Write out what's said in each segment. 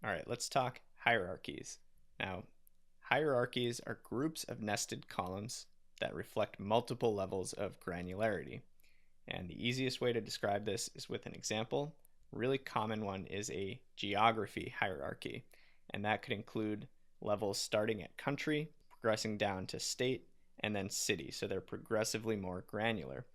All right, let's talk hierarchies. Now, hierarchies are groups of nested columns that reflect multiple levels of granularity. And the easiest way to describe this is with an example. A really common one is a geography hierarchy, and that could include levels starting at country, progressing down to state, and then city. So they're progressively more granular.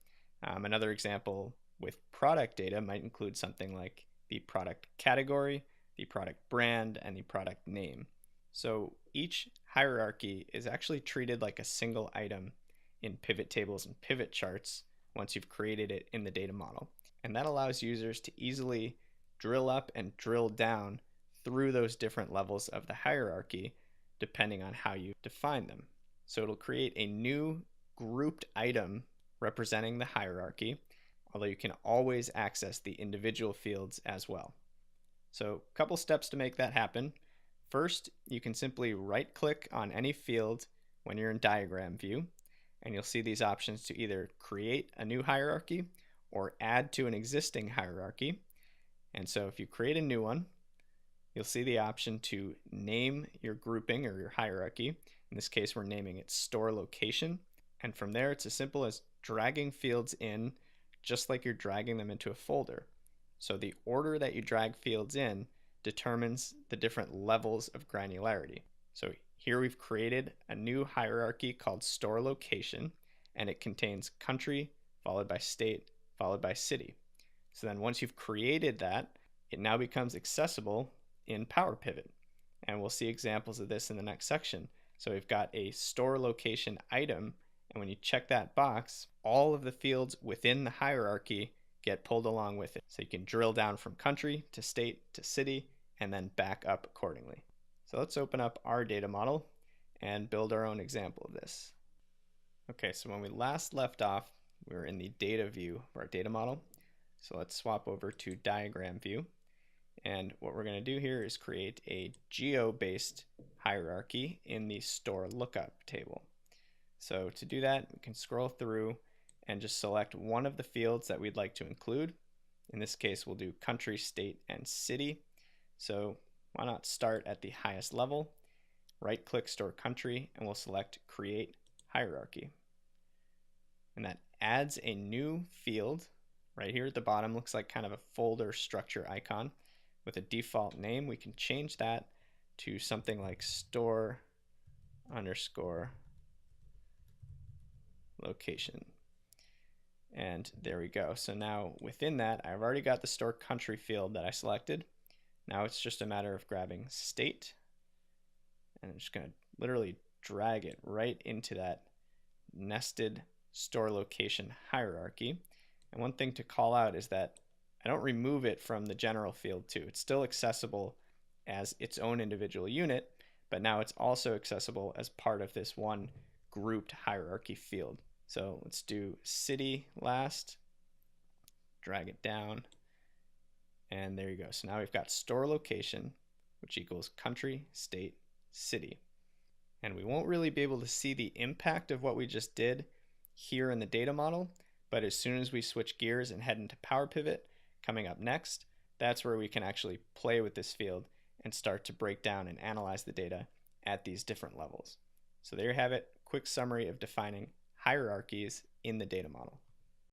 Another example with product data might include something like the product category, the product brand, and the product name. So each hierarchy is actually treated like a single item in pivot tables and pivot charts once you've created it in the data model. And that allows users to easily drill up and drill down through those different levels of the hierarchy depending on how you define them. So it'll create a new grouped item representing the hierarchy, although you can always access the individual fields as well. So a couple steps to make that happen. First, you can simply right click on any field when you're in diagram view, and you'll see these options to either create a new hierarchy or add to an existing hierarchy. And so if you create a new one, you'll see the option to name your grouping or your hierarchy. In this case, we're naming it store location. And from there, it's as simple as dragging fields in just like you're dragging them into a folder. So the order that you drag fields in determines the different levels of granularity. So here we've created a new hierarchy called store location, and it contains country, followed by state, followed by city. So then once you've created that, it now becomes accessible in Power Pivot. And we'll see examples of this in the next section. So we've got a store location item, and when you check that box, all of the fields within the hierarchy get pulled along with it. So you can drill down from country to state to city and then back up accordingly. So let's open up our data model and build our own example of this. Okay, so when we last left off, we were in the data view of our data model. So let's swap over to diagram view. And what we're going to do here is create a geo-based hierarchy in the store lookup table. So to do that, we can scroll through and just select one of the fields that we'd like to include. In this case, we'll do country, state, and city. So why not start at the highest level, right click store country, and we'll select create hierarchy. And that adds a new field right here at the bottom. Looks like kind of a folder structure icon with a default name. We can change that to something like store underscore location. And there we go. So now within that, I've already got the store country field that I selected. Now it's just a matter of grabbing state, and I'm just going to literally drag it right into that nested store location hierarchy. And one thing to call out is that I don't remove it from the general field too. It's still accessible as its own individual unit, but now it's also accessible as part of this one grouped hierarchy field. So let's do city last, drag it down, and there you go. So now we've got store location, which equals country, state, city. And we won't really be able to see the impact of what we just did here in the data model, but as soon as we switch gears and head into Power Pivot, coming up next, that's where we can actually play with this field and start to break down and analyze the data at these different levels. So there you have it, quick summary of defining hierarchies in the data model.